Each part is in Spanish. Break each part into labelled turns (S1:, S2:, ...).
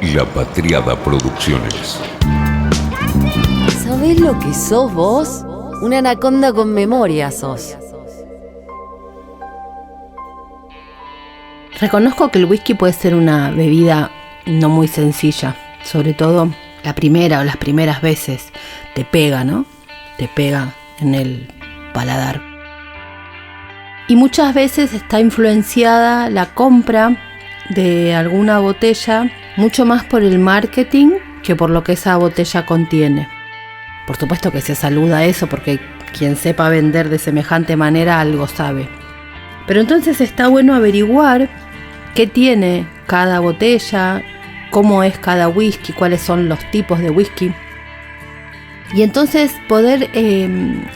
S1: La Patriada Producciones.
S2: ¿Sabés lo que sos vos? Una anaconda con memoria sos.
S3: Reconozco que el whisky puede ser una bebida no muy sencilla, sobre todo la primera o las primeras veces te pega, ¿no? Te pega en el paladar. Y muchas veces está influenciada la compra de alguna botella mucho más por el marketing que por lo que esa botella contiene. Por supuesto que se saluda eso porque quien sepa vender de semejante manera algo sabe. Pero entonces está bueno averiguar qué tiene cada botella, cómo es cada whisky, cuáles son los tipos de whisky. Y entonces poder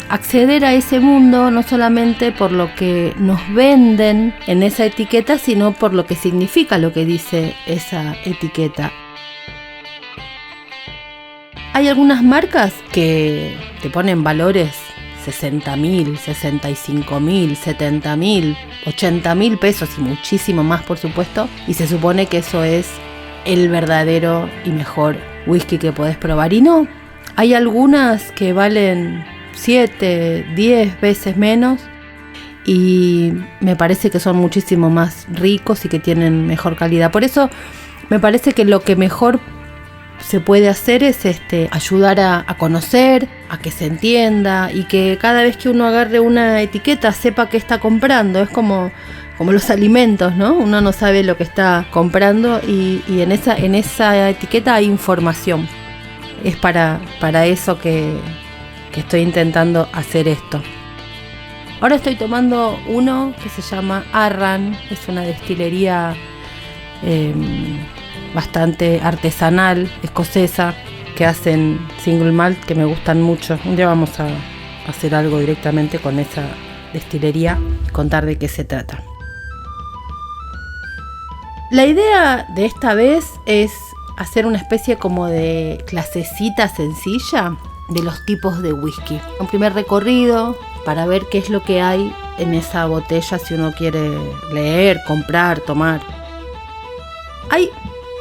S3: acceder a ese mundo no solamente por lo que nos venden en esa etiqueta, sino por lo que significa lo que dice esa etiqueta. Hay algunas marcas que te ponen valores 60.000, 65.000, 70.000, 80.000 pesos y muchísimo más, por supuesto, y se supone que eso es el verdadero y mejor whisky que podés probar. Y no, hay algunas que valen 7, 10 veces menos y me parece que son muchísimo más ricos y que tienen mejor calidad. Por eso me parece que lo que mejor se puede hacer es ayudar a conocer, a que se entienda y que cada vez que uno agarre una etiqueta sepa qué está comprando. Es como los alimentos, ¿no? Uno no sabe lo que está comprando y en esa etiqueta hay información. Es para eso que estoy intentando hacer esto. Ahora estoy tomando uno que se llama Arran. Es una destilería bastante artesanal, escocesa, que hacen single malt que me gustan mucho. Un día vamos a hacer algo directamente con esa destilería y contar de qué se trata. La idea de esta vez es hacer una especie como de clasecita sencilla de los tipos de whisky. Un primer recorrido para ver qué es lo que hay en esa botella si uno quiere leer, comprar, tomar. Hay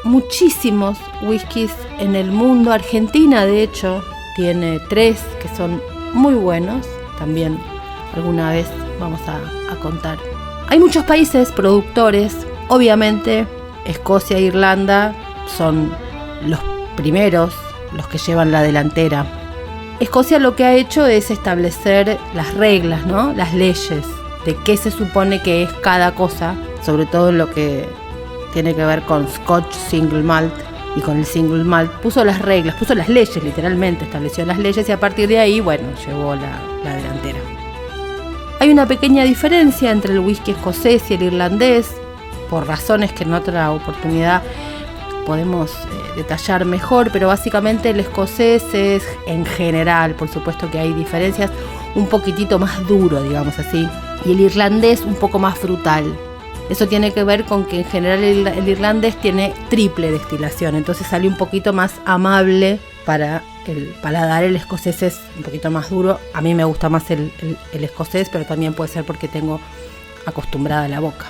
S3: muchísimos whiskies en el mundo. Argentina, de hecho, tiene 3 que son muy buenos. También alguna vez vamos a contar. Hay muchos países productores. Obviamente, Escocia e Irlanda son los primeros, los que llevan la delantera. Escocia lo que ha hecho es establecer las reglas, ¿no? Las leyes de qué se supone que es cada cosa, sobre todo en lo que tiene que ver con Scotch Single Malt y con el Single Malt. Puso las reglas, puso las leyes, literalmente estableció las leyes y a partir de ahí, bueno, llevó la delantera. Hay una pequeña diferencia entre el whisky escocés y el irlandés, por razones que en otra oportunidad podemos detallar mejor, pero básicamente el escocés es, en general, por supuesto que hay diferencias, un poquitito más duro, digamos así, y el irlandés un poco más frutal. Eso tiene que ver con que en general el irlandés tiene triple destilación, entonces sale un poquito más amable para el paladar. El escocés es un poquito más duro. A mí me gusta más el escocés, pero también puede ser porque tengo acostumbrada la boca.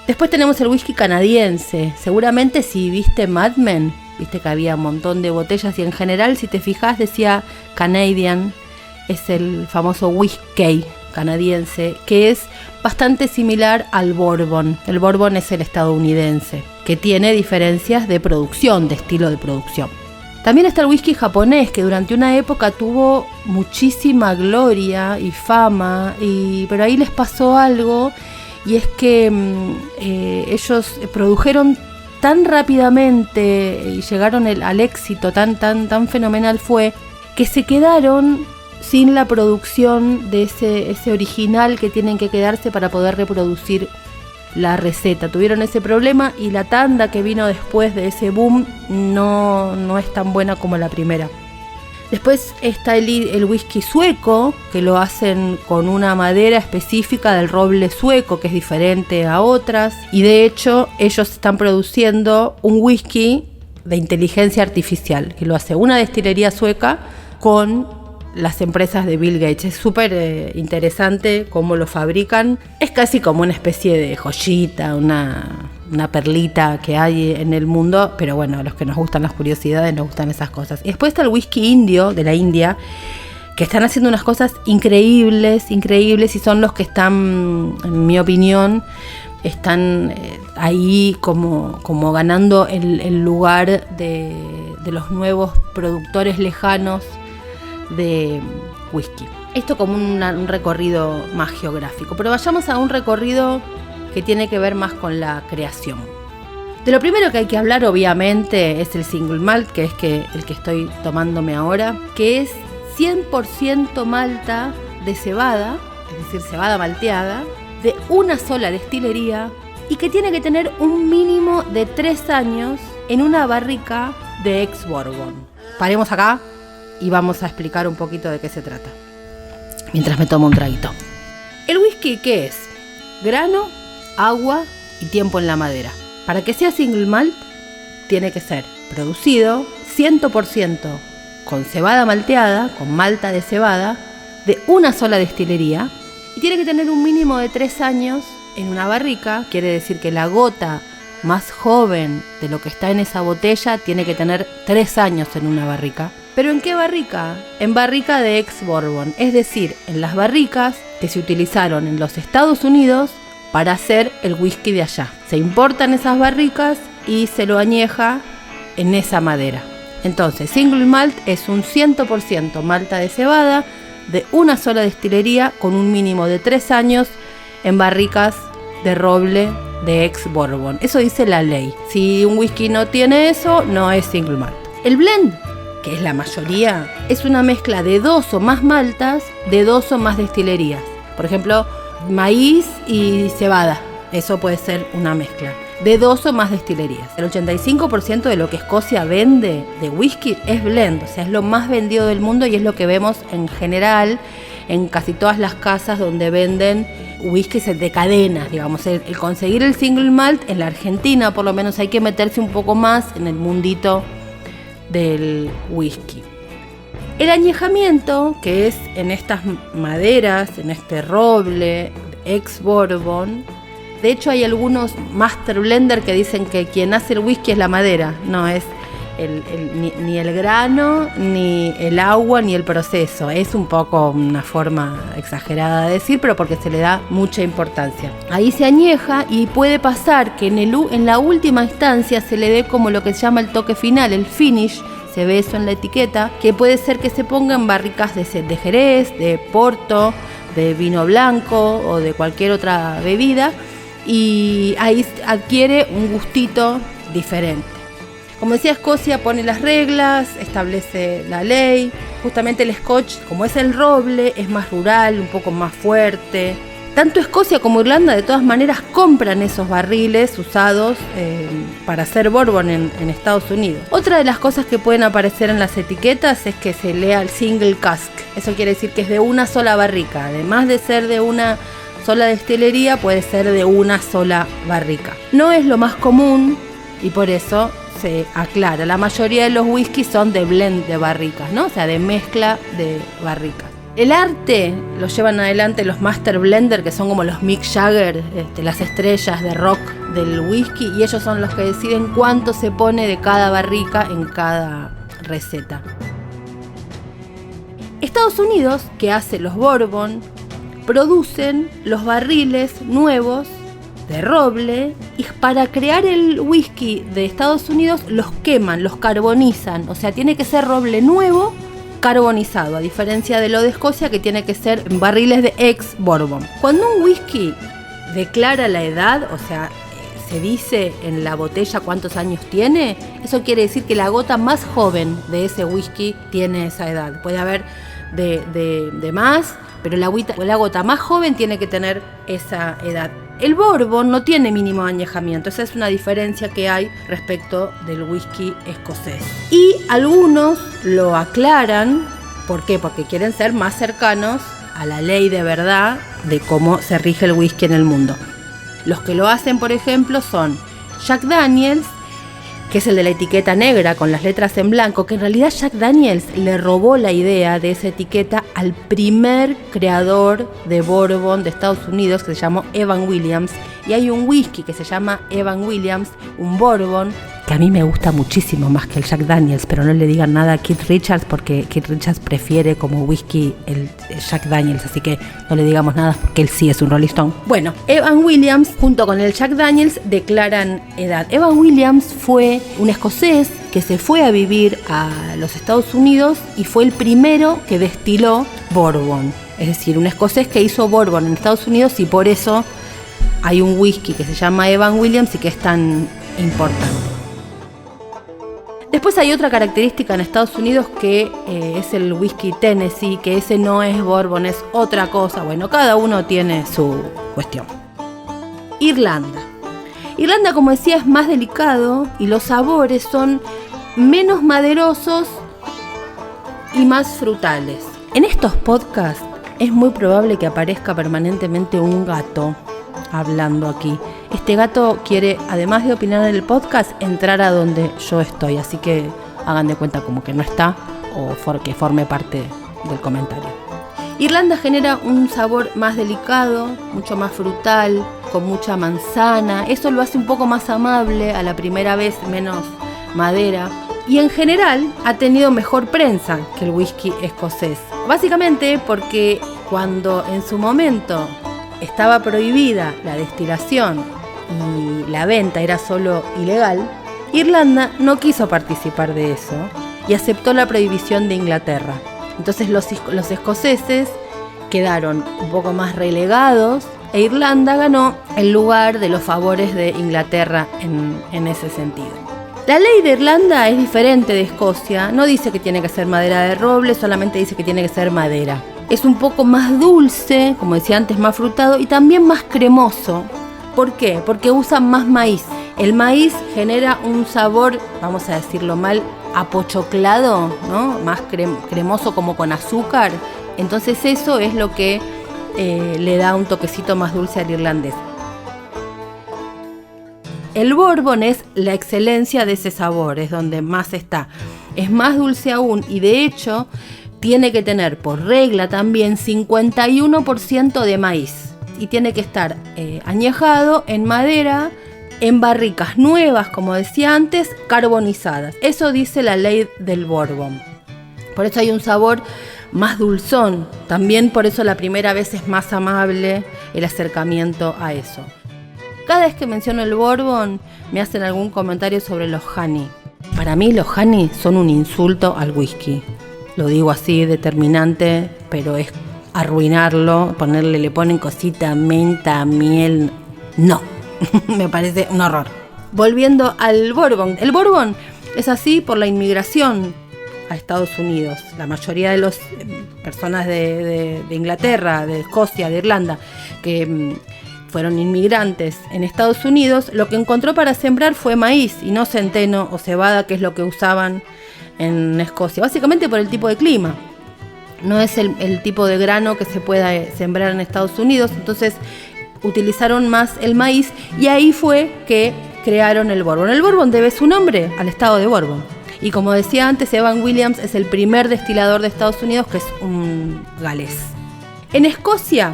S3: Después tenemos el whisky canadiense. Seguramente si viste Mad Men, viste que había un montón de botellas y en general, si te fijas, decía Canadian. Es el famoso whisky canadiense, que es bastante similar al Bourbon. El Bourbon es el estadounidense, que tiene diferencias de producción, de estilo de producción. También está el whisky japonés, que durante una época tuvo muchísima gloria y fama, pero ahí les pasó algo, y es que ellos produjeron tan rápidamente y llegaron al éxito tan fenomenal fue, que se quedaron sin la producción de ese original que tienen que quedarse para poder reproducir la receta. Tuvieron ese problema y la tanda que vino después de ese boom no es tan buena como la primera. Después está el whisky sueco, que lo hacen con una madera específica del roble sueco, que es diferente a otras. Y de hecho, ellos están produciendo un whisky de inteligencia artificial, que lo hace una destilería sueca con las empresas de Bill Gates. Es súper interesante cómo lo fabrican. Es casi como una especie de joyita, una perlita que hay en el mundo, pero bueno, a los que nos gustan las curiosidades nos gustan esas cosas. Y después está el whisky indio de la India, que están haciendo unas cosas increíbles, increíbles, y son los que están, en mi opinión, están ahí como ganando el lugar de los nuevos productores lejanos de whisky. Esto como un recorrido más geográfico, pero vayamos a un recorrido que tiene que ver más con la creación. De lo primero que hay que hablar, obviamente, es el single malt, que es el que estoy tomándome ahora, que es 100% malta de cebada, es decir, cebada malteada, de una sola destilería, y que tiene que tener un mínimo de 3 años en una barrica de ex-bourbon. Paremos acá y vamos a explicar un poquito de qué se trata, mientras me tomo un traguito. ¿El whisky qué es? Grano, agua y tiempo en la madera. Para que sea single malt, tiene que ser producido 100% con cebada malteada, con malta de cebada, de una sola destilería, y tiene que tener un mínimo de 3 años en una barrica. Quiere decir que la gota más joven de lo que está en esa botella tiene que tener 3 años en una barrica. ¿Pero en qué barrica? En barrica de ex-bourbon, es decir, en las barricas que se utilizaron en los Estados Unidos para hacer el whisky de allá. Se importan esas barricas y se lo añeja en esa madera. Entonces, single malt es un 100% malta de cebada de una sola destilería con un mínimo de 3 años en barricas de roble de ex-bourbon. Eso dice la ley. Si un whisky no tiene eso, no es single malt. El blend, que es la mayoría, es una mezcla de 2 o más maltas de 2 o más destilerías. Por ejemplo, maíz y cebada. Eso puede ser una mezcla de 2 o más destilerías. El 85% de lo que Escocia vende de whisky es blend, o sea, es lo más vendido del mundo y es lo que vemos en general en casi todas las casas donde venden whiskies de cadenas, digamos. El conseguir el single malt en la Argentina, por lo menos, hay que meterse un poco más en el mundito del whisky. El añejamiento, que es en estas maderas, en este roble ex-bourbon. De hecho, hay algunos master blender que dicen que quien hace el whisky es la madera. No es ni el grano, ni el agua, ni el proceso. Es un poco una forma exagerada de decir, pero porque se le da mucha importancia. Ahí se añeja y puede pasar que en la última instancia se le dé como lo que se llama el toque final, el finish. Se ve eso en la etiqueta, que puede ser que se pongan barricas de Jerez, de Porto, de vino blanco o de cualquier otra bebida, y ahí adquiere un gustito diferente. Como decía, Escocia pone las reglas, establece la ley. Justamente el Scotch, como es el roble, es más rural, un poco más fuerte. Tanto Escocia como Irlanda, de todas maneras, compran esos barriles usados para hacer bourbon en Estados Unidos. Otra de las cosas que pueden aparecer en las etiquetas es que se lea el single cask. Eso quiere decir que es de una sola barrica. Además de ser de una sola destilería, puede ser de una sola barrica. No es lo más común y por eso se aclara. La mayoría de los whiskies son de blend de barricas, ¿no? O sea, de mezcla de barricas. El arte lo llevan adelante los master blender, que son como los Mick Jagger, las estrellas de rock del whisky, y ellos son los que deciden cuánto se pone de cada barrica en cada receta. Estados Unidos, que hace los bourbon, producen los barriles nuevos de roble, y para crear el whisky de Estados Unidos los queman, los carbonizan, o sea, tiene que ser roble nuevo carbonizado, a diferencia de lo de Escocia, que tiene que ser en barriles de ex-bourbon. Cuando un whisky declara la edad, o sea, se dice en la botella cuántos años tiene, eso quiere decir que la gota más joven de ese whisky tiene esa edad. Puede haber de más, pero la gota más joven tiene que tener esa edad. El bourbon no tiene mínimo de añejamiento, esa es una diferencia que hay respecto del whisky escocés. Y algunos lo aclaran, ¿por qué? Porque quieren ser más cercanos a la ley de verdad de cómo se rige el whisky en el mundo. Los que lo hacen, por ejemplo, son Jack Daniels que es el de la etiqueta negra con las letras en blanco, que en realidad Jack Daniels le robó la idea de esa etiqueta al primer creador de bourbon de Estados Unidos, que se llamó Evan Williams, y hay un whisky que se llama Evan Williams, un bourbon, que a mí me gusta muchísimo más que el Jack Daniels, pero no le digan nada a Keith Richards porque Keith Richards prefiere como whisky el Jack Daniels, así que no le digamos nada porque él sí es un Rolling Stone. Bueno, Evan Williams junto con el Jack Daniels declaran edad. Evan Williams fue un escocés que se fue a vivir a los Estados Unidos y fue el primero que destiló bourbon, es decir, un escocés que hizo bourbon en Estados Unidos, y por eso hay un whisky que se llama Evan Williams y que es tan importante. Después hay otra característica en Estados Unidos que es el whisky Tennessee, que ese no es bourbon, es otra cosa. Bueno, cada uno tiene su cuestión. Irlanda. Irlanda, como decía, es más delicado y los sabores son menos maderosos y más frutales. En estos podcasts es muy probable que aparezca permanentemente un gato hablando aquí. Este gato quiere, además de opinar en el podcast, entrar a donde yo estoy, así que hagan de cuenta como que no está o que forme parte del comentario. Irlanda genera un sabor más delicado, mucho más frutal, con mucha manzana. Eso lo hace un poco más amable, a la primera vez menos madera. Y en general ha tenido mejor prensa que el whisky escocés. Básicamente porque cuando en su momento estaba prohibida la destilación y la venta era solo ilegal, Irlanda no quiso participar de eso y aceptó la prohibición de Inglaterra. Entonces los escoceses quedaron un poco más relegados e Irlanda ganó el lugar de los favores de Inglaterra en ese sentido. La ley de Irlanda es diferente de Escocia, no dice que tiene que ser madera de roble, solamente dice que tiene que ser madera. Es un poco más dulce, como decía antes, más frutado y también más cremoso. ¿Por qué? Porque usan más maíz. El maíz genera un sabor, vamos a decirlo mal, apochoclado, ¿no? Más cremoso, como con azúcar. Entonces eso es lo que le da un toquecito más dulce al irlandés. El bourbon es la excelencia de ese sabor, es donde más está. Es más dulce aún y de hecho tiene que tener por regla también 51% de maíz y tiene que estar añejado en madera, en barricas nuevas, como decía antes, carbonizadas. Eso dice la ley del bourbon. Por eso hay un sabor más dulzón. También por eso la primera vez es más amable el acercamiento a eso. Cada vez que menciono el bourbon me hacen algún comentario sobre los honey. Para mí los honey son un insulto al whisky. Lo digo así, determinante, pero es arruinarlo, le ponen cosita, menta, miel. No, me parece un horror. Volviendo al bourbon. El bourbon es así por la inmigración a Estados Unidos. La mayoría de las personas de Inglaterra, de Escocia, de Irlanda, que fueron inmigrantes en Estados Unidos, lo que encontró para sembrar fue maíz y no centeno o cebada, que es lo que usaban en Escocia, básicamente por el tipo de clima. No es el tipo de grano que se pueda sembrar en Estados Unidos, entonces utilizaron más el maíz y ahí fue que crearon el bourbon. El bourbon debe su nombre al estado de Bourbon. Y como decía antes, Evan Williams es el primer destilador de Estados Unidos, que es un galés. En Escocia,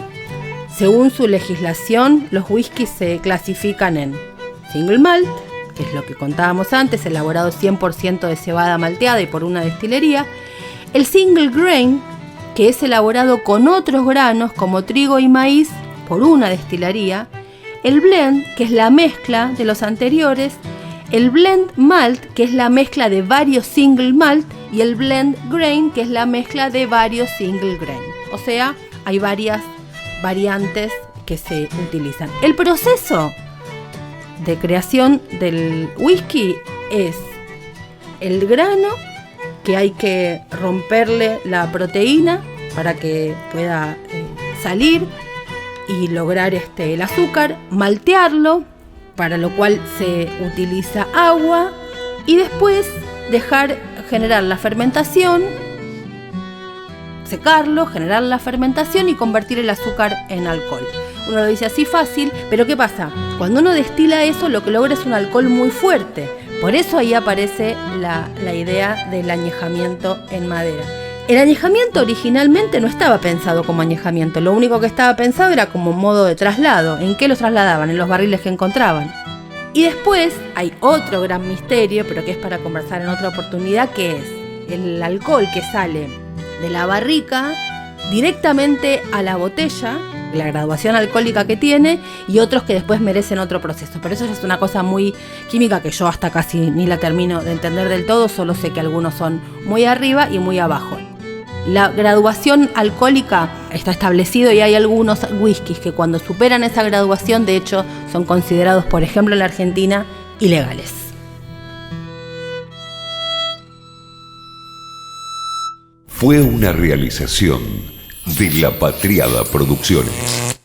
S3: según su legislación, los whiskies se clasifican en single malt, que es lo que contábamos antes, elaborado 100% de cebada malteada y por una destilería. El single grain, que es elaborado con otros granos como trigo y maíz por una destilería. El blend, que es la mezcla de los anteriores. El blend malt, que es la mezcla de varios single malt. Y el blend grain, que es la mezcla de varios single grain. O sea, hay varias variantes que se utilizan. El proceso de creación del whisky es el grano, que hay que romperle la proteína para que pueda salir y lograr el azúcar, maltearlo, para lo cual se utiliza agua y después dejar generar la fermentación, secarlo, generar la fermentación y convertir el azúcar en alcohol. Uno lo dice así fácil, pero ¿qué pasa? Cuando uno destila eso, lo que logra es un alcohol muy fuerte, Por eso ahí aparece la idea del añejamiento en madera. El añejamiento originalmente no estaba pensado como añejamiento, lo único que estaba pensado era como modo de traslado. ¿En qué los trasladaban? En los barriles que encontraban. Y después hay otro gran misterio, pero que es para conversar en otra oportunidad, que es el alcohol que sale de la barrica directamente a la botella, la graduación alcohólica que tiene, y otros que después merecen otro proceso. Pero eso ya es una cosa muy química que yo hasta casi ni la termino de entender del todo, solo sé que algunos son muy arriba y muy abajo. La graduación alcohólica está establecido y hay algunos whiskies que cuando superan esa graduación, de hecho, son considerados, por ejemplo, en la Argentina, ilegales.
S1: Fue una realización de La Patriada Producciones.